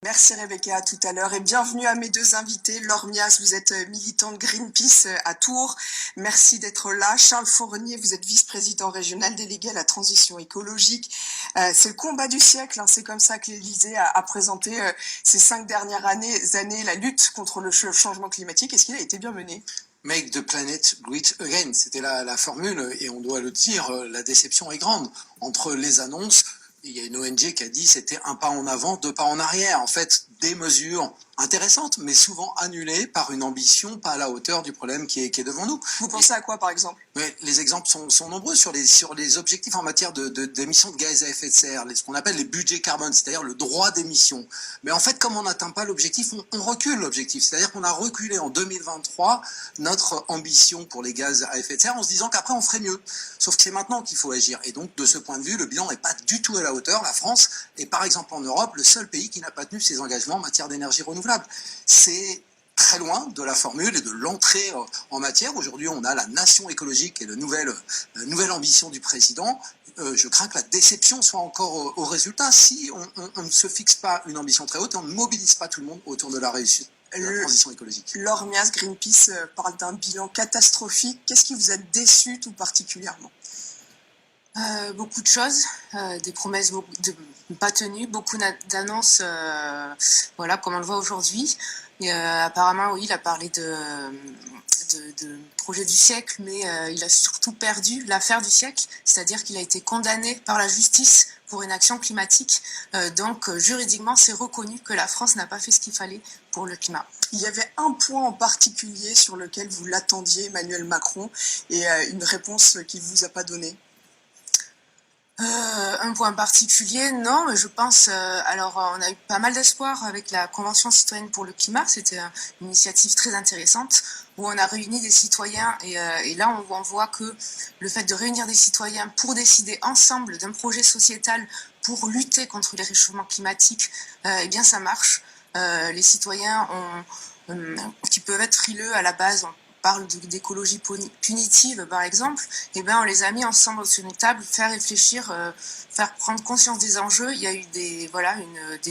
Merci Rebecca, à tout à l'heure et bienvenue à mes deux invités. Laure Mias, vous êtes militante Greenpeace à Tours. Merci d'être là. Charles Fournier, vous êtes vice-président régional délégué à la transition écologique. C'est le combat du siècle, c'est comme ça que l'Élysée a présenté ces 5 dernières années la lutte contre le changement climatique. Est-ce qu'il a été bien mené ? Make the planet great again, c'était la formule, et on doit le dire, la déception est grande. Entre les annonces, il y a une ONG qui a dit c'était un pas en avant, 2 pas en arrière. En fait, des mesures intéressantes, mais souvent annulées par une ambition pas à la hauteur du problème qui est devant nous. Vous pensez à quoi, par exemple ? Les exemples sont nombreux sur les objectifs en matière d'émissions de gaz à effet de serre, ce qu'on appelle les budgets carbone, c'est-à-dire le droit d'émission. Mais en fait, comme on n'atteint pas l'objectif, on recule l'objectif. C'est-à-dire qu'on a reculé en 2023 notre ambition pour les gaz à effet de serre en se disant qu'après on ferait mieux. Sauf que c'est maintenant qu'il faut agir. Et donc, de ce point de vue, le bilan n'est pas du tout à la hauteur. La France est, par exemple, en Europe, le seul pays qui n'a pas tenu ses engagements en matière d'énergie renouvelable. C'est très loin de la formule et de l'entrée en matière. Aujourd'hui, on a la nation écologique et la nouvelle ambition du président. Je crains que la déception soit encore au résultat si on ne se fixe pas une ambition très haute et on ne mobilise pas tout le monde autour de la réussite de la transition écologique. Laure Mias, Greenpeace parle d'un bilan catastrophique. Qu'est-ce qui vous a déçu tout particulièrement ? Beaucoup de choses, des promesses pas tenues, beaucoup d'annonces, comme on le voit aujourd'hui. Et, apparemment, oui, il a parlé de projet du siècle, mais il a surtout perdu l'affaire du siècle, c'est-à-dire qu'il a été condamné par la justice pour une action climatique. Donc, juridiquement, c'est reconnu que la France n'a pas fait ce qu'il fallait pour le climat. Il y avait un point en particulier sur lequel vous l'attendiez, Emmanuel Macron, et une réponse qu'il ne vous a pas donnée. Un point particulier, non, mais je pense, on a eu pas mal d'espoir avec la Convention citoyenne pour le climat, c'était une initiative très intéressante, où on a réuni des citoyens, et là on voit que le fait de réunir des citoyens pour décider ensemble d'un projet sociétal pour lutter contre les réchauffements climatiques, eh bien ça marche. Les citoyens qui peuvent être frileux à la base, parle d'écologie punitive par exemple, et ben on les a mis ensemble sur une table, faire réfléchir, faire prendre conscience des enjeux. Il y a eu des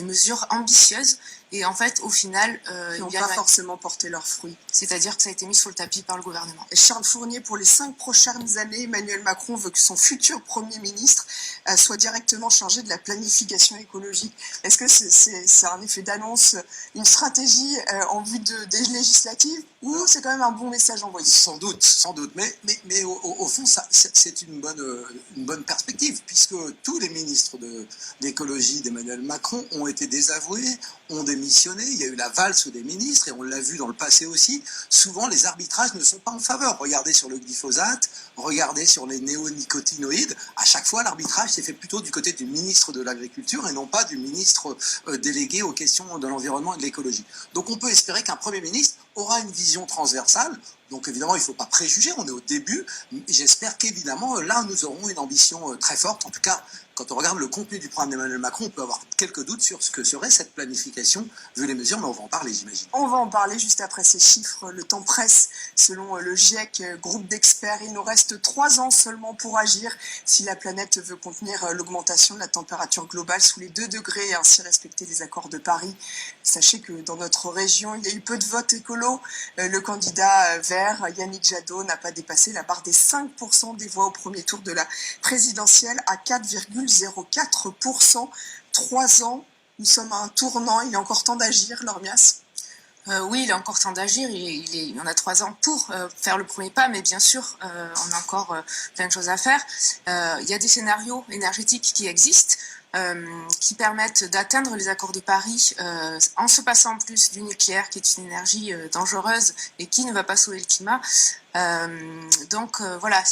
mesures ambitieuses et en fait au final qui n'ont pas forcément porté leurs fruits. C'est-à-dire que ça a été mis sur le tapis par le gouvernement. Et Charles Fournier, pour les 5 prochaines années, Emmanuel Macron veut que son futur Premier ministre soit directement chargé de la planification écologique. Est-ce que c'est un effet d'annonce, une stratégie en vue des législatives, ou c'est quand même un bon message envoyé ? Sans doute. Mais au fond, c'est une bonne perspective, puisque tous les ministres d'écologie d'Emmanuel Macron ont été désavoués, ont démissionné. Il y a eu la valse des ministres, et on l'a vu dans le passé aussi. Souvent, les arbitrages ne sont pas en faveur. Regardez sur le glyphosate, regardez sur les néonicotinoïdes. À chaque fois, l'arbitrage s'est fait plutôt du côté du ministre de l'Agriculture et non pas du ministre délégué aux questions de l'environnement et de l'écologie. Donc on peut espérer qu'un Premier ministre aura une vision transversale. Donc évidemment, il ne faut pas préjuger, on est au début. J'espère qu'évidemment, là, nous aurons une ambition très forte. En tout cas, quand on regarde le contenu du programme d'Emmanuel Macron, on peut avoir quelques doutes sur ce que serait cette planification, vu les mesures, mais on va en parler, j'imagine. On va en parler juste après ces chiffres. Le temps presse. Selon le GIEC, groupe d'experts, il nous reste 3 ans seulement pour agir si la planète veut contenir l'augmentation de la température globale sous les 2 degrés et ainsi respecter les accords de Paris. Sachez que dans notre région, il y a eu peu de votes écolos. Le candidat vert, Yannick Jadot, n'a pas dépassé la barre des 5% des voix au premier tour de la présidentielle à 4,04%. 3 ans, nous sommes à un tournant, il est encore temps d'agir, Laure Mias. Oui, il est encore temps d'agir, on a 3 ans pour faire le premier pas, mais bien sûr, on a encore plein de choses à faire. Il y a des scénarios énergétiques qui existent, qui permettent d'atteindre les accords de Paris en se passant en plus du nucléaire, qui est une énergie dangereuse et qui ne va pas sauver le climat.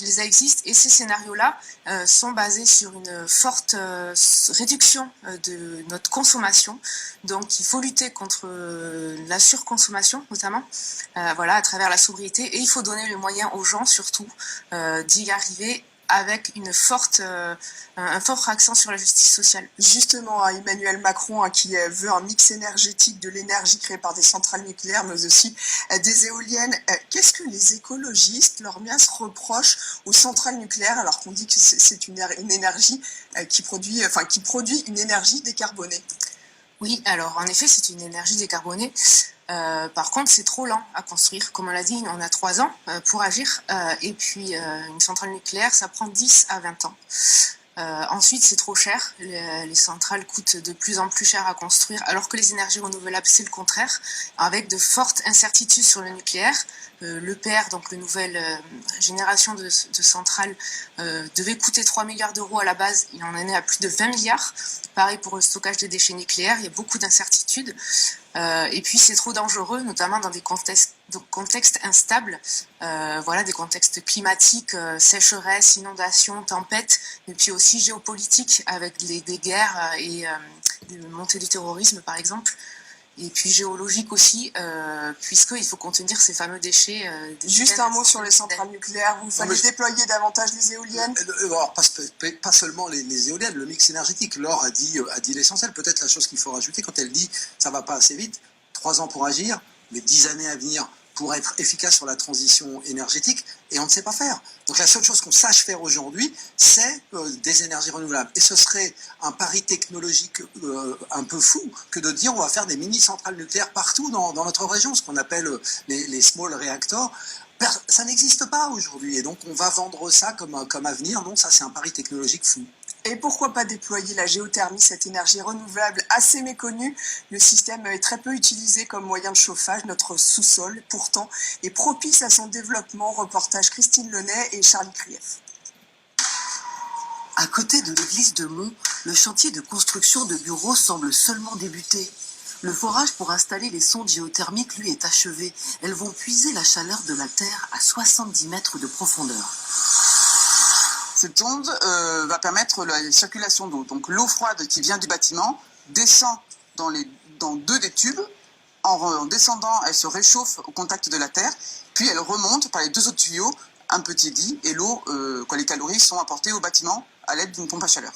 Ils existent et ces scénarios-là sont basés sur une forte réduction de notre consommation. Donc il faut lutter contre la surconsommation notamment, à travers la sobriété, et il faut donner les moyens aux gens surtout d'y arriver avec un fort accent sur la justice sociale. Justement, Emmanuel Macron qui veut un mix énergétique de l'énergie créée par des centrales nucléaires, mais aussi des éoliennes. Qu'est-ce que les écologistes, Laure Mias, reprochent aux centrales nucléaires alors qu'on dit que c'est une énergie qui produit une énergie décarbonée ? Oui, alors en effet, c'est une énergie décarbonée. Par contre, c'est trop lent à construire. Comme on l'a dit, on a 3 ans pour agir. Et puis, une centrale nucléaire, ça prend 10 à 20 ans. Ensuite, c'est trop cher. Les centrales coûtent de plus en plus cher à construire, alors que les énergies renouvelables, c'est le contraire, avec de fortes incertitudes sur le nucléaire. L'EPR, donc la nouvelle génération de centrales, devait coûter 3 milliards d'euros à la base. Il en est à plus de 20 milliards. Pareil pour le stockage des déchets nucléaires, il y a beaucoup d'incertitudes. Et puis c'est trop dangereux, notamment dans des contextes instables, voilà, des contextes climatiques, sécheresse, inondations, tempêtes, et puis aussi géopolitiques avec des guerres et une montée du terrorisme par exemple. Et puis géologique aussi, puisqu'il faut contenir ces fameux déchets. Juste un mot sur les centrales nucléaires. Vous fallait déployer davantage les éoliennes. Alors, pas seulement les éoliennes, le mix énergétique. Laure a dit l'essentiel. Peut-être la chose qu'il faut rajouter quand elle dit ça va pas assez vite. 3 ans pour agir, mais 10 années à venir pour être efficace sur la transition énergétique, et on ne sait pas faire. Donc la seule chose qu'on sache faire aujourd'hui, c'est des énergies renouvelables. Et ce serait un pari technologique un peu fou que de dire on va faire des mini-centrales nucléaires partout dans notre région, ce qu'on appelle les small reactors. Ça n'existe pas aujourd'hui, et donc on va vendre ça comme avenir. Non, ça c'est un pari technologique fou. Et pourquoi pas déployer la géothermie, cette énergie renouvelable assez méconnue? Le système est très peu utilisé comme moyen de chauffage. Notre sous-sol, pourtant, est propice à son développement. Reportage Christine Launay et Charlie Krief. À côté de l'église de Mont, le chantier de construction de bureaux semble seulement débuter. Le forage pour installer les sondes géothermiques, lui, est achevé. Elles vont puiser la chaleur de la Terre à 70 mètres de profondeur. Cette sonde va permettre la circulation d'eau. Donc l'eau froide qui vient du bâtiment descend dans 2 des tubes. En descendant, elle se réchauffe au contact de la terre, puis elle remonte par les 2 autres tuyaux, un petit lit, et l'eau, les calories sont apportées au bâtiment à l'aide d'une pompe à chaleur.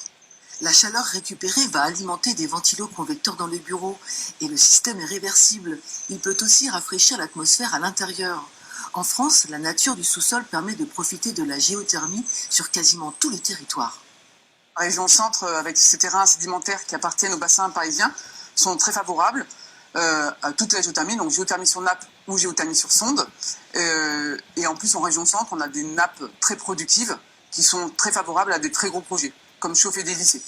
La chaleur récupérée va alimenter des ventilos convecteurs dans le bureau, et le système est réversible. Il peut aussi rafraîchir l'atmosphère à l'intérieur. En France, la nature du sous-sol permet de profiter de la géothermie sur quasiment tout le territoire. La région centre, avec ces terrains sédimentaires qui appartiennent au bassin parisien, sont très favorables à toute la géothermie, donc géothermie sur nappe ou géothermie sur sonde. Et en plus, en région centre, on a des nappes très productives qui sont très favorables à des très gros projets, comme chauffer des lycées.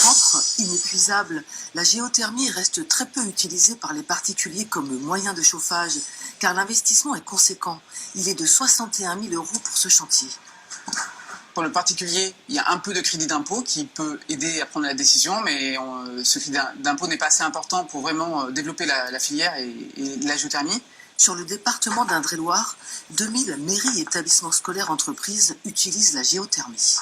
Propre, inépuisable, la géothermie reste très peu utilisée par les particuliers comme moyen de chauffage, car l'investissement est conséquent. Il est de 61 000 € pour ce chantier. Pour le particulier, il y a un peu de crédit d'impôt qui peut aider à prendre la décision, mais ce crédit d'impôt n'est pas assez important pour vraiment développer la filière et la géothermie. Sur le département d'Indre-et-Loire, 2000 mairies, établissements scolaires, entreprises utilisent la géothermie.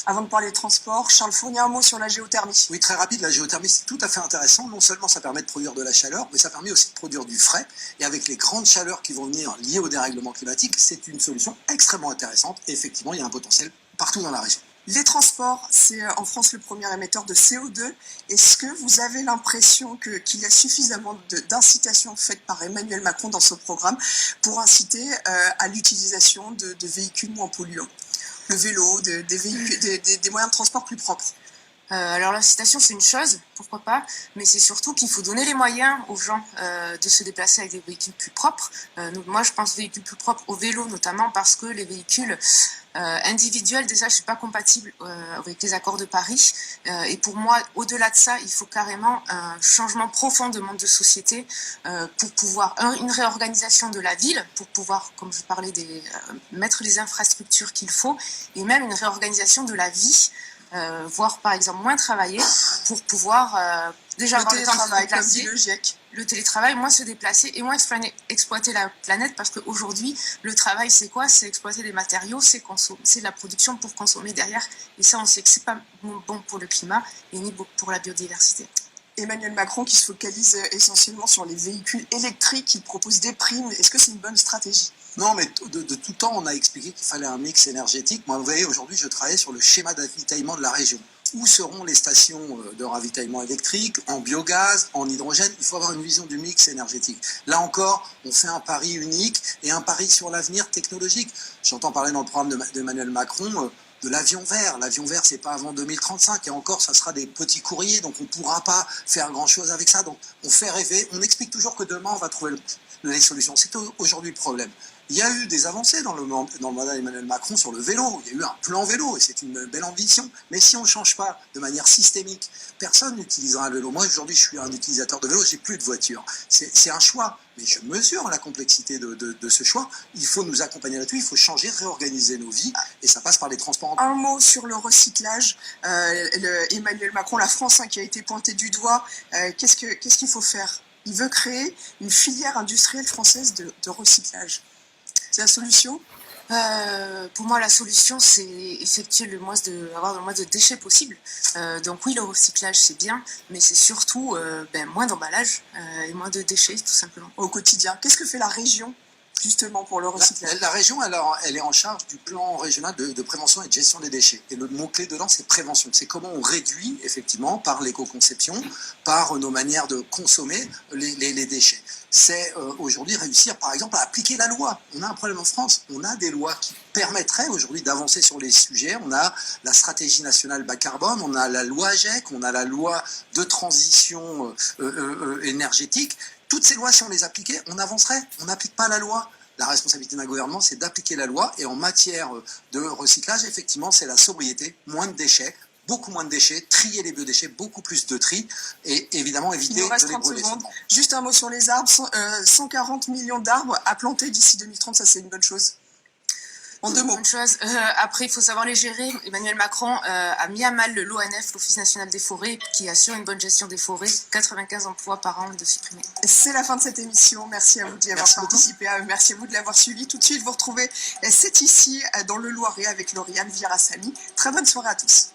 Avant de parler de transport, Charles Fournier, un mot sur la géothermie. Oui, très rapide, la géothermie, c'est tout à fait intéressant. Non seulement ça permet de produire de la chaleur, mais ça permet aussi de produire du frais. Et avec les grandes chaleurs qui vont venir liées au dérèglement climatique, c'est une solution extrêmement intéressante. Et effectivement, il y a un potentiel partout dans la région. Les transports, c'est en France le premier émetteur de CO2. Est-ce que vous avez l'impression qu'il y a suffisamment d'incitations faites par Emmanuel Macron dans ce programme pour inciter à l'utilisation de véhicules moins polluants? Le vélo, des moyens de transport plus propres. Alors l'incitation c'est une chose, pourquoi pas, mais c'est surtout qu'il faut donner les moyens aux gens de se déplacer avec des véhicules plus propres. Moi je pense véhicules plus propres au vélo notamment parce que les véhicules individuels déjà je suis pas compatible avec les accords de Paris et pour moi au-delà de ça il faut carrément un changement profond de mode de société pour pouvoir une réorganisation de la ville pour pouvoir comme je parlais mettre les infrastructures qu'il faut et même une réorganisation de la vie. Voire par exemple moins travailler pour pouvoir déjà avoir le temps de se déplacer, le télétravail, moins se déplacer et moins exploiter la planète parce qu'aujourd'hui le travail c'est quoi? C'est exploiter des matériaux, c'est de la production pour consommer derrière et ça on sait que c'est pas bon pour le climat et ni bon pour la biodiversité. Emmanuel Macron qui se focalise essentiellement sur les véhicules électriques, il propose des primes, est-ce que c'est une bonne stratégie? Non, mais de tout temps, on a expliqué qu'il fallait un mix énergétique. Moi, vous voyez, aujourd'hui, je travaille sur le schéma d'avitaillement de la région. Où seront les stations de ravitaillement électrique, en biogaz, en hydrogène? Il faut avoir une vision du mix énergétique. Là encore, on fait un pari unique et un pari sur l'avenir technologique. J'entends parler dans le programme d'Emmanuel Macron, de l'avion vert. L'avion vert, c'est pas avant 2035 et encore, ça sera des petits courriers, donc on pourra pas faire grand-chose avec ça. Donc on fait rêver, on explique toujours que demain on va trouver les solutions. C'est aujourd'hui le problème. Il y a eu des avancées dans le mandat d'Emmanuel Macron sur le vélo. Il y a eu un plan vélo et c'est une belle ambition. Mais si on ne change pas de manière systémique, personne n'utilisera le vélo. Moi, aujourd'hui, je suis un utilisateur de vélo, j'ai plus de voiture. C'est un choix. Mais je mesure la complexité de ce choix. Il faut nous accompagner là-dessus, il faut changer, réorganiser nos vies. Et ça passe par les transports. Un mot sur le recyclage. Emmanuel Macron, la France qui a été pointée du doigt. Qu'est-ce qu'il faut faire? Il veut créer une filière industrielle française de recyclage. C'est la solution? Pour moi, la solution, c'est effectuer avoir le moins de déchets possible. Donc oui, le recyclage, c'est bien, mais c'est surtout moins d'emballage et moins de déchets, tout simplement. Au quotidien, qu'est-ce que fait la région justement pour le recyclage? La région, alors, elle est en charge du plan régional de prévention et de gestion des déchets. Et le mot-clé dedans, c'est prévention. C'est comment on réduit, effectivement, par l'éco-conception, par nos manières de consommer les déchets. C'est aujourd'hui réussir, par exemple, à appliquer la loi. On a un problème en France. On a des lois qui permettraient aujourd'hui d'avancer sur les sujets. On a la stratégie nationale bas carbone, on a la loi AGEC, on a la loi de transition énergétique. Toutes ces lois, si on les appliquait, on avancerait. On n'applique pas la loi. La responsabilité d'un gouvernement, c'est d'appliquer la loi. Et en matière de recyclage, effectivement, c'est la sobriété, moins de déchets, beaucoup moins de déchets, trier les biodéchets, beaucoup plus de tri, et évidemment éviter Il nous reste de les 30 brûler. secondes. Juste un mot sur les arbres. 140 millions d'arbres à planter d'ici 2030, ça c'est une bonne chose. En deux mots. Bonne chose. Après, il faut savoir les gérer. Emmanuel Macron a mis à mal l'ONF, l'Office national des forêts, qui assure une bonne gestion des forêts. 95 emplois par an de supprimés. C'est la fin de cette émission. Merci à vous d'y avoir participé. Merci à vous de l'avoir suivi. Tout de suite, vous retrouvez C'est ici, dans le Loiret, avec Lauriane Virasamy. Très bonne soirée à tous.